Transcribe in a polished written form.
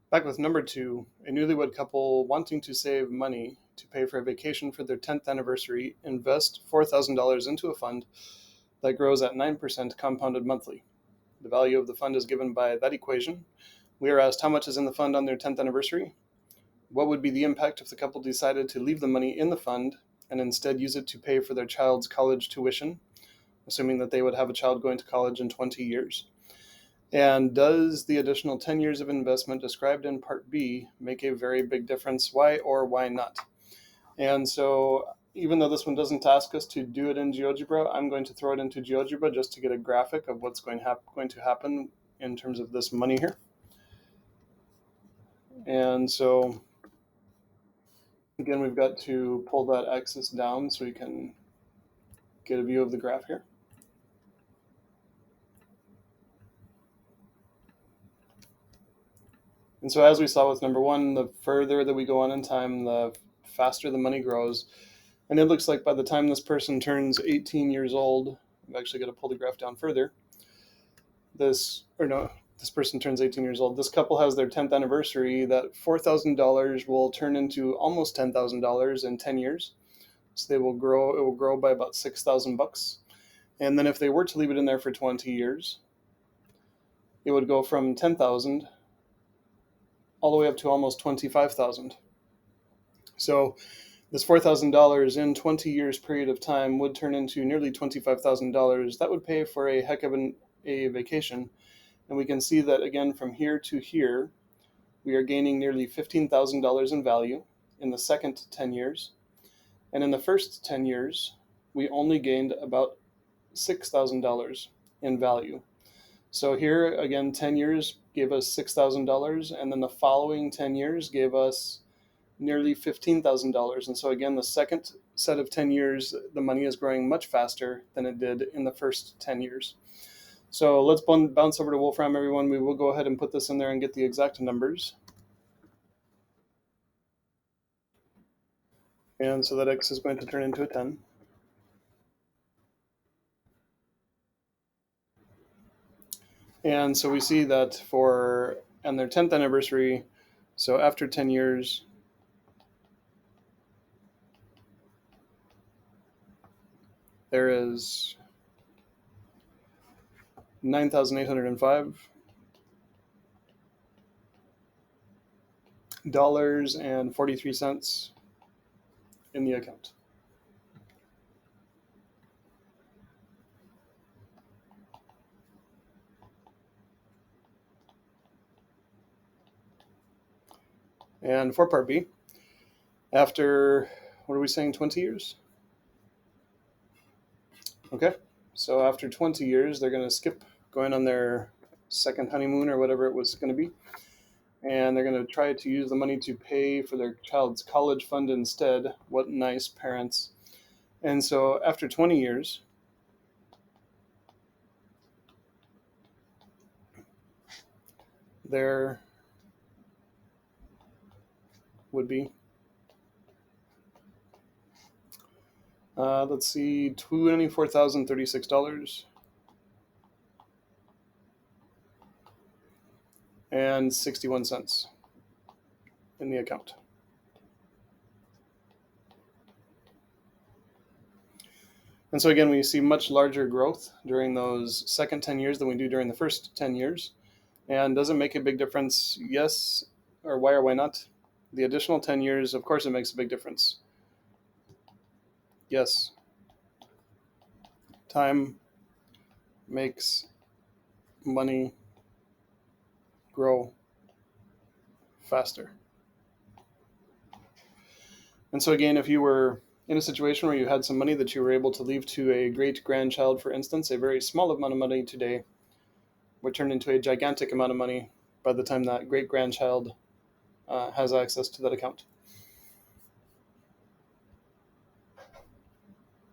Back with number 2, a newlywed couple wanting to save money to pay for a vacation for their 10th anniversary invest $4,000 into a fund that grows at 9% compounded monthly. The value of the fund is given by that equation. We are asked how much is in the fund on their 10th anniversary. What would be the impact if the couple decided to leave the money in the fund and instead use it to pay for their child's college tuition, assuming that they would have a child going to college in 20 years? And does the additional 10 years of investment described in Part B make a very big difference? Why or why not? And so, even though this one doesn't ask us to do it in GeoGebra, I'm going to throw it into GeoGebra just to get a graphic of what's going to happen in terms of this money here. And so, again, we've got to pull that axis down so we can get a view of the graph here. And so, as we saw with number 1, the further that we go on in time, the faster the money grows. And it looks like by the time this person turns 18 years old, I'm actually going to pull the graph down further. This person turns 18 years old. This couple has their 10th anniversary. That $4,000 will turn into almost $10,000 in 10 years. So it will grow by about $6,000. And then if they were to leave it in there for 20 years, it would go from 10,000 all the way up to almost 25,000. So this $4,000 in 20 years period of time would turn into nearly $25,000. That would pay for a heck of a vacation. And we can see that again from here to here, we are gaining nearly $15,000 in value in the second 10 years. And in the first 10 years, we only gained about $6,000 in value. So here again, 10 years gave us $6,000, and then the following 10 years gave us nearly $15,000. And so again, the second set of 10 years, the money is growing much faster than it did in the first 10 years. So let's bounce over to Wolfram, everyone. We will go ahead and put this in there and get the exact numbers. And so that x is going to turn into a 10. And so we see that on their 10th anniversary, so after 10 years, there is $9,805.43 in the account. And for Part B, after, what are we saying, 20 years? Okay, so after 20 years, they're going to skip going on their second honeymoon or whatever it was going to be. And they're going to try to use the money to pay for their child's college fund instead. What nice parents. And so after 20 years, there would be, let's see, $24,036 and 61 cents in the account. And so again, we see much larger growth during those second 10 years than we do during the first 10 years. And does it make a big difference? Yes, or why or why not? The additional 10 years, of course it makes a big difference. Yes. Time makes money grow faster. And so again, if you were in a situation where you had some money that you were able to leave to a great grandchild, for instance, a very small amount of money today would turn into a gigantic amount of money by the time that great grandchild has access to that account.